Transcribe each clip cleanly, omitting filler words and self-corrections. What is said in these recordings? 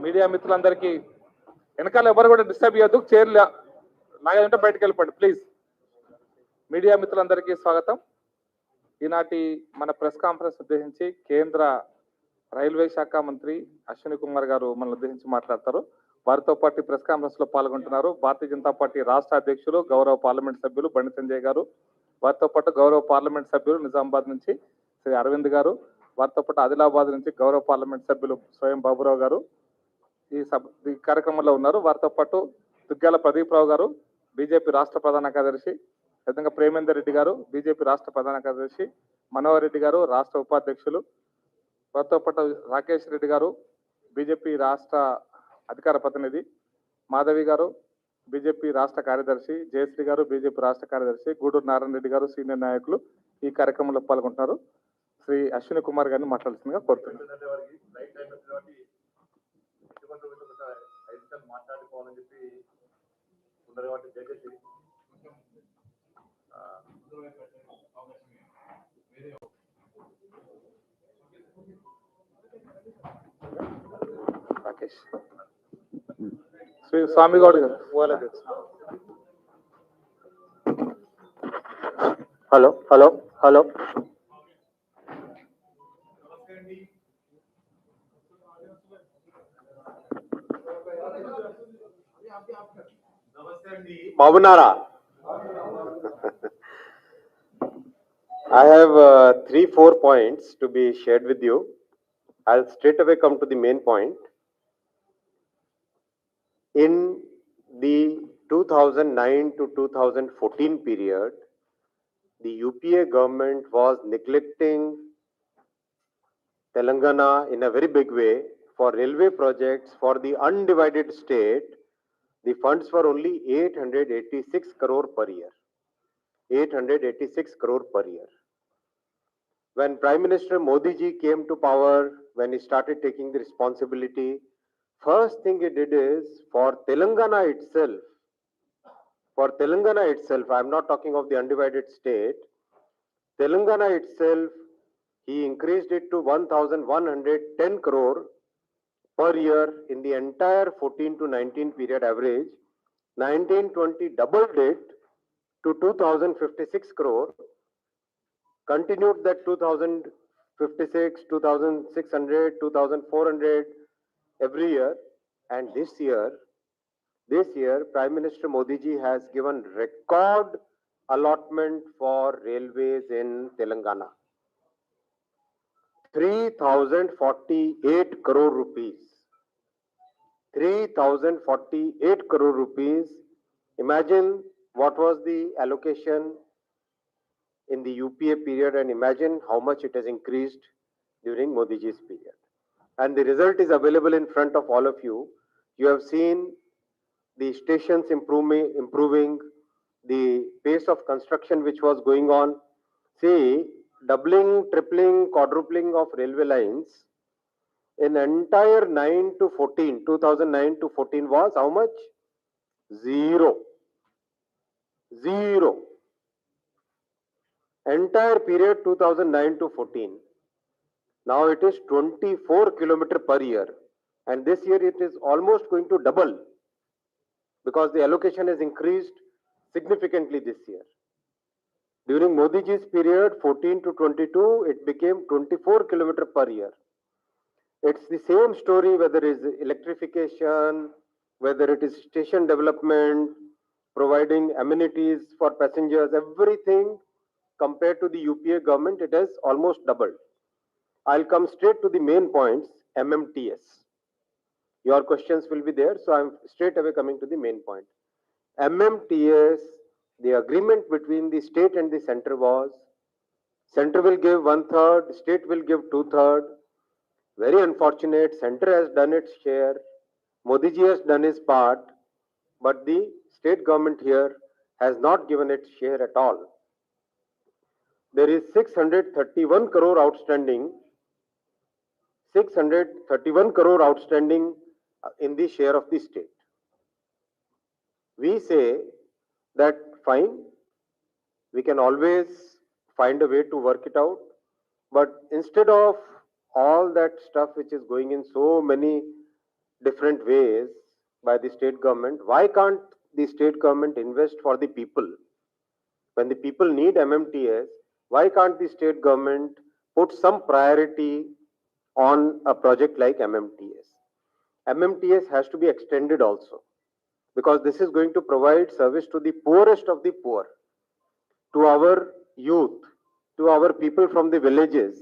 Media మిత్రులందరికీ వెనకాల ఎవరు కూడా డిస్టర్బ్ చేయొద్దు, చైర్లు లాగేదంటే బయటకు వెళ్ళిపోండి ప్లీజ్. మీడియా మిత్రులందరికీ స్వాగతం. ఈనాటి మన ప్రెస్ కాన్ఫరెన్స్ ఉద్దేశించి కేంద్ర రైల్వే శాఖ మంత్రి అశ్విని కుమార్ గారు మనల్ని ఉద్దేశించి మాట్లాడతారు. వారితో పాటు ప్రెస్ కాన్ఫరెన్స్ లో పాల్గొంటున్నారు భారతీయ జనతా పార్టీ రాష్ట్ర అధ్యక్షులు గౌరవ పార్లమెంట్ సభ్యులు బండి సంజయ్ గారు, వారితో పాటు గౌరవ పార్లమెంట్ సభ్యులు నిజామాబాద్ నుంచి శ్రీ అరవింద్ గారు, వారితో పాటు ఆదిలాబాద్ నుంచి గౌరవ పార్లమెంట్ సభ్యులు స్వయం బాబురావు గారు ఈ కార్యక్రమంలో ఉన్నారు. వారితో పాటు దుగ్గ్యాల ప్రదీప్ రావు గారు బీజేపీ రాష్ట్ర ప్రధాన కార్యదర్శి, విధంగా ప్రేమేందర్ రెడ్డి గారు బీజేపీ రాష్ట్ర ప్రధాన కార్యదర్శి, మనోహర్ రెడ్డి గారు రాష్ట్ర ఉపాధ్యక్షులు, వారితో పాటు రాకేష్ రెడ్డి గారు బీజేపీ రాష్ట్ర అధికార ప్రతినిధి, మాధవి గారు బీజేపీ రాష్ట్ర కార్యదర్శి, జయశ్రీ గారు బీజేపీ రాష్ట్ర కార్యదర్శి, గూడూరు నారాయణ రెడ్డి గారు సీనియర్ నాయకులు ఈ కార్యక్రమంలో పాల్గొంటున్నారు. శ్రీ అశ్విని కుమార్ గారిని మాట్లాడుతుందిగా కోరుతున్నాను. మాట్లాడుకోవాలని చెప్పి రాకేష్ శ్రీ స్వామి గౌడ్ గారు. హలో హలో హలో బాబునారా. I have 3-4 points to be shared with you. I'll straight away come to the main point. In the 2009 to 2014 period, the UPA government was neglecting Telangana in a very big way for railway projects for the undivided state. The funds were only 886 crore per year. 886 crore per year. When Prime Minister Modi ji came to power, when he started taking the responsibility, first thing he did is for Telangana itself, I'm not talking of the undivided state, Telangana itself, he increased it to 1,110 crore per year in the entire 14 to 19 period average. 1920 doubled it to 2,056 crore, continued that 2,056, 2,600, 2,400 every year, and this year Prime Minister Modi ji has given record allotment for railways in Telangana. 3,048 crore rupees. 3,048 crore rupees. Imagine what was the allocation in the UPA period and imagine how much it has increased during Modi ji's period. And the result is available in front of all of you. You have seen the stations improving, the pace of construction which was going on. See, doubling, tripling, quadrupling of railway lines in entire 2009 to 14 was how much? Zero. Entire period 2009 to 14. Now it is 24 kilometer per year, and this year it is almost going to double because the allocation has increased significantly this year. During Modi ji's period 14 to 22, it became 24 kilometer per year. It's the same story whether it is electrification, whether it is station development, providing amenities for passengers, everything compared to the UPA government, it has almost doubled. I'll come straight to the main points, MMTS. Your questions will be there, so I'm straight away coming to the main point. MMTS, the agreement between the state and the center was, center will give 1/3, state will give 2/3. Very unfortunate, center has done its share, Modi ji has done his part, but the state government here has not given its share at all. There is 631 crore outstanding, 631 crore outstanding in the share of the state. We say that fine, we can always find a way to work it out, but instead of all that stuff which is going in so many different ways by the state government. Why can't the state government invest for the people? When the people need MMTS, why can't the state government put some priority on a project like MMTS? MMTS has to be extended also, because this is going to provide service to the poorest of the poor, to our youth, to our people from the villages.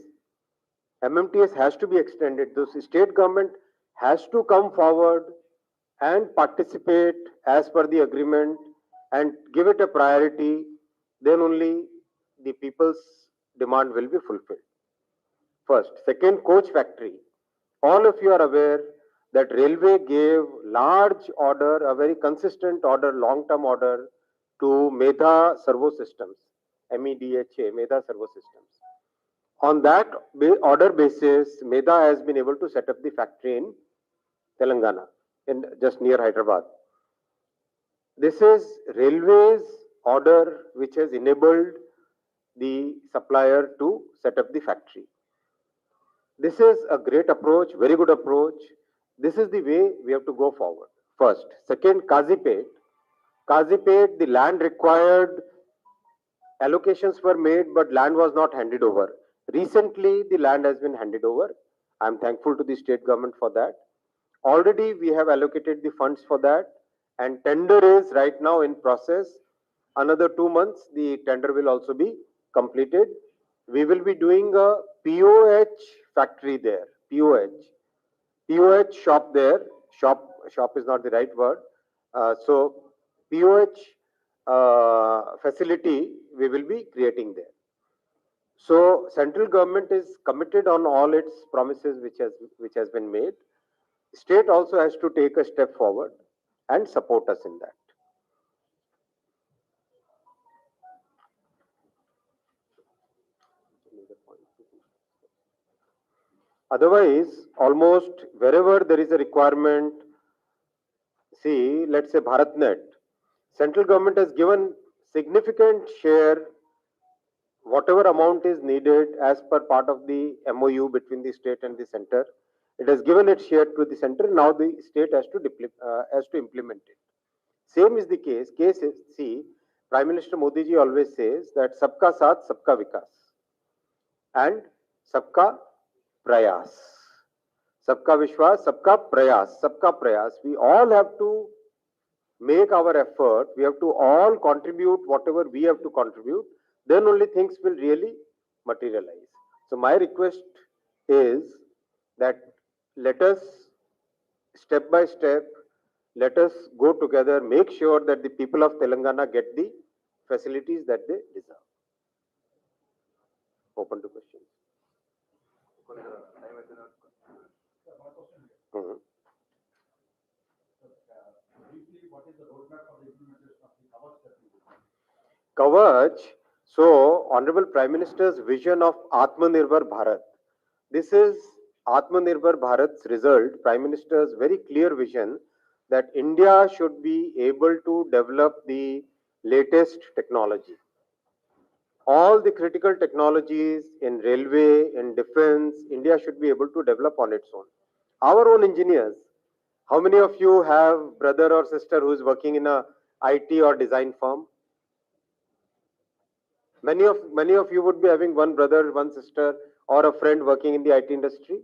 MMTS has to be extended. The state government has to come forward and participate as per the agreement and give it a priority. Then only the people's demand will be fulfilled. First. Second, coach factory. All of you are aware that railway gave large order, a very consistent order, long-term order to Medha Servo Systems, MEDHA, Medha Servo Systems. On that order basis, Medha has been able to set up the factory in Telangana, in just near Hyderabad. This is railways order which has enabled the supplier to set up the factory. This is a great approach, very good approach. This is the way we have to go forward. First. Second, Kazipet. Kazipet, the land required, allocations were made, but land was not handed over. Recently, the land has been handed over. I am thankful to the state government for that. Already, we have allocated the funds for that, and tender is right now in process. Another 2 months, the tender will also be completed. We will be doing a POH factory there. POH shop there. Shop is not the right word. So POH facility we will be creating there. So central government is committed on all its promises which has been made. State also has to take a step forward and support us in that. Otherwise, almost wherever there is a requirement, see, let's say BharatNet, central government has given significant share, whatever amount is needed as per part of the MOU between the state and the center. It has given its share to the center. Now the state has to implement it. Same is the case. Case is, see, Prime Minister Modi ji always says that sabka saath, sabka vikas, and sabka prayas. Sabka Vishwas, Sabka Prayas, Sabka Prayas. We all have to make our effort. We have to all contribute whatever we have to contribute. Then only things will really materialize. So my request is that let us step by step, let us go together, make sure that the people of Telangana get the facilities that they deserve. Open to questions. Mhm. What is the roadmap for the implementation of the Kavach certificate? Kavach, so Honorable Prime Minister's vision of Atmanirbhar Bharat. This is Atmanirbhar Bharat's result, Prime Minister's very clear vision that India should be able to develop the latest technology. All the critical technologies in railway, in defense, India should be able to develop on its own. Our own engineers, how many of you have brother or sister who is working in a IT or design firm? Many of you would be having one brother, one sister, or a friend working in the IT industry,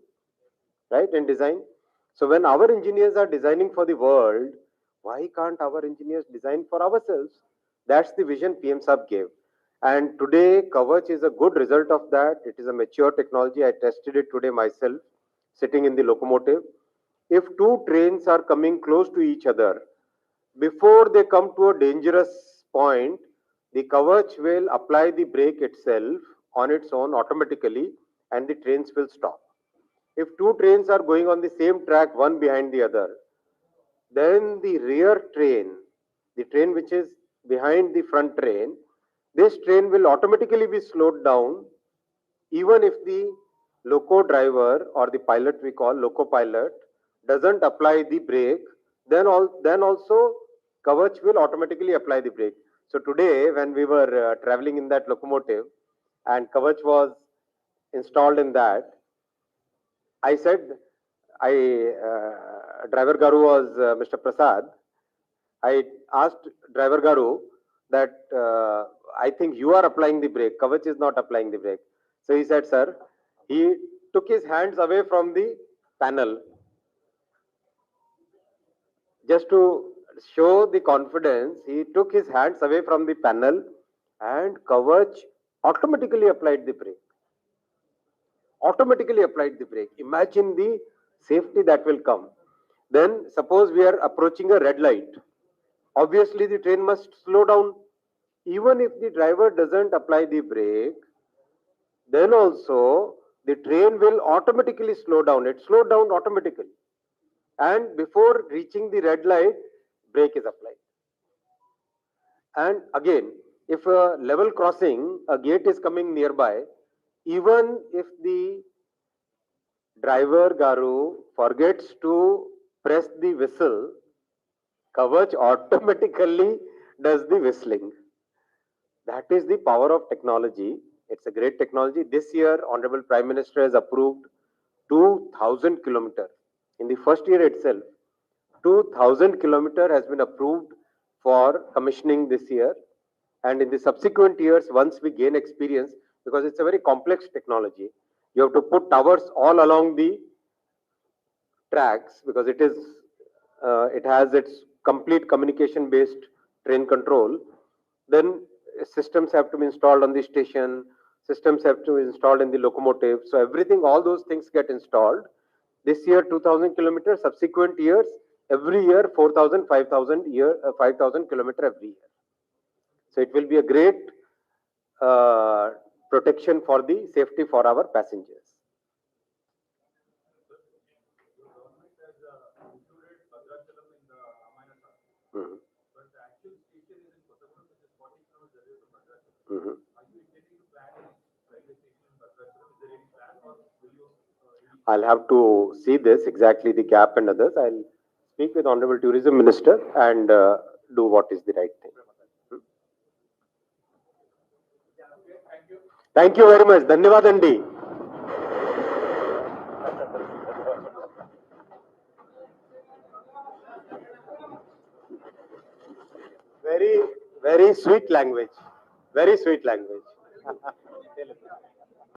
right, in design. So when our engineers are designing for the world, why can't our engineers design for ourselves? That's the vision PM Saab gave. And today, Kavach is a good result of that. It is a mature technology. I tested it today myself, sitting in the locomotive. If two trains are coming close to each other, before they come to a dangerous point, the Kavach will apply the brake itself on its own automatically, and the trains will stop. If two trains are going on the same track, one behind the other, then the rear train, the train which is behind the front train, this train will automatically be slowed down even if the loco driver or the pilot we call loco pilot doesn't apply the brake, then also Kavach will automatically apply the brake. So today when we were traveling in that locomotive and Kavach was installed in that, I said, I driver Garu was Mr. Prasad, I asked driver Garu that I think you are applying the brake, Kavach is not applying the brake. So he said, sir, he took his hands away from the panel just to show the confidence. He took his hands away from the panel and Kavach automatically applied the brake. Automatically applied the brake. Imagine the safety that will come. Then suppose we are approaching a red light. Obviously the train must slow down. Even if the driver doesn't apply the brake, then also the train will automatically slow down. It slowed down automatically. And before reaching the red light, brake is applied. And again, if a level crossing, a gate is coming nearby, even if the driver Garu forgets to press the whistle, Kavach automatically does the whistling. That is the power of technology. It's a great technology. This year, Honorable Prime Minister has approved 2,000 kilometers. In the first year itself, 2,000 kilometers has been approved for commissioning this year. And in the subsequent years, once we gain experience, because it's a very complex technology, you have to put towers all along the tracks because it has its complete communication based train control. Then systems have to be installed on the station, systems have to be installed in the locomotive. So everything, all those things get installed. This year 2,000 kilometers, subsequent years, every year 4,000, 5,000 5,000 kilometers every year. So it will be a great protection for the safety for our passengers. Mhm. But the actual station is in Kottaguru, which is 40 kilometers away from Bhadrachalam. Mhm. Are you intending to plan any railway station in Bhadrachalam? Is there any plan, or will you I'll have to see this, exactly the gap and others. I'll speak with Honorable Tourism Minister and do what is the right thing. Hmm. Thank you very much. Dhanyavad Andi. Very, very sweet language. Very sweet language.